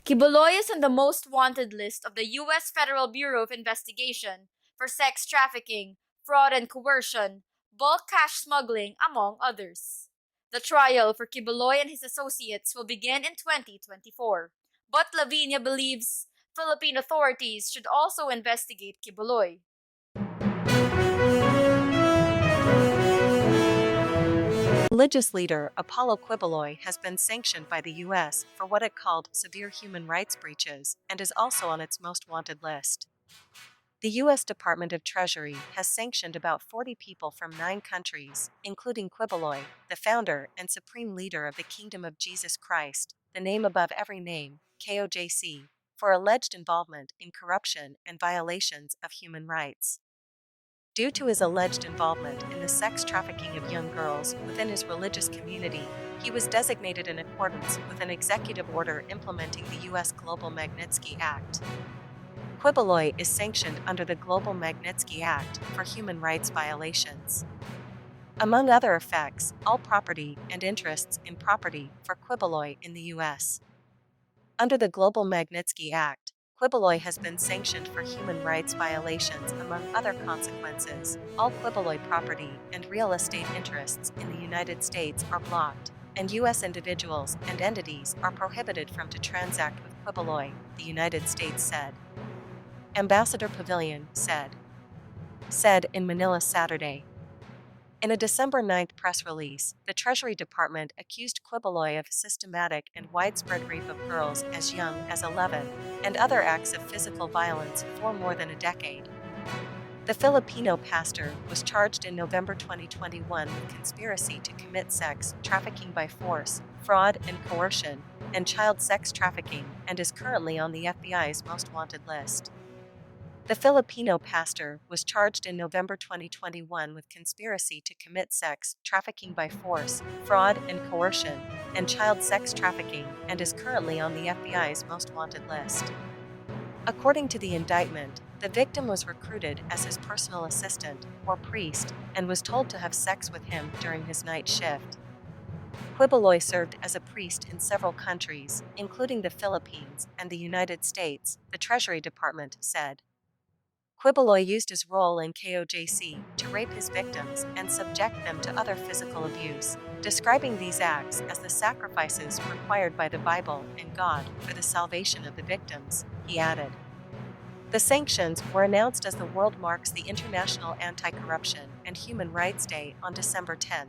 Quiboloy is on the most wanted list of the U.S. Federal Bureau of Investigation for sex trafficking, fraud and coercion, bulk cash smuggling, among others. The trial for Quiboloy and his associates will begin in 2024, but Lavinia believes Philippine authorities should also investigate Quiboloy. Religious leader Apollo Quiboloy has been sanctioned by the U.S. for what it called severe human rights breaches and is also on its most wanted list. The U.S. Department of Treasury has sanctioned about 40 people from 9 countries, including Quiboloy, the founder and supreme leader of the Kingdom of Jesus Christ, the name above every name, KOJC, for alleged involvement in corruption and violations of human rights. Due to his alleged involvement in the sex trafficking of young girls within his religious community, he was designated in accordance with an executive order implementing the U.S. Global Magnitsky Act. Quiboloy is sanctioned under the Global Magnitsky Act for human rights violations. Among other effects, all property and interests in property for Quiboloy in the U.S. Under the Global Magnitsky Act, Quiboloy has been sanctioned for human rights violations. Among other consequences, all Quiboloy property and real estate interests in the United States are blocked, and U.S. individuals and entities are prohibited from to transact with Quiboloy, the United States said. Ambassador Pavilion said in Manila Saturday. In a December 9 press release, the Treasury Department accused Quiboloy of systematic and widespread rape of girls as young as 11 and other acts of physical violence for more than a decade. The Filipino pastor was charged in November 2021 with conspiracy to commit sex trafficking by force, fraud and coercion, and child sex trafficking, and is currently on the FBI's most wanted list. The Filipino pastor was charged in November 2021 with conspiracy to commit sex trafficking by force, fraud and coercion, and child sex trafficking, and is currently on the FBI's most wanted list. According to the indictment, the victim was recruited as his personal assistant, or priest, and was told to have sex with him during his night shift. Quiboloy served as a priest in several countries, including the Philippines and the United States, the Treasury Department said. Quiboloy used his role in KOJC to rape his victims and subject them to other physical abuse, describing these acts as the sacrifices required by the Bible and God for the salvation of the victims, he added. The sanctions were announced as the world marks the International Anti-Corruption and Human Rights Day on December 10.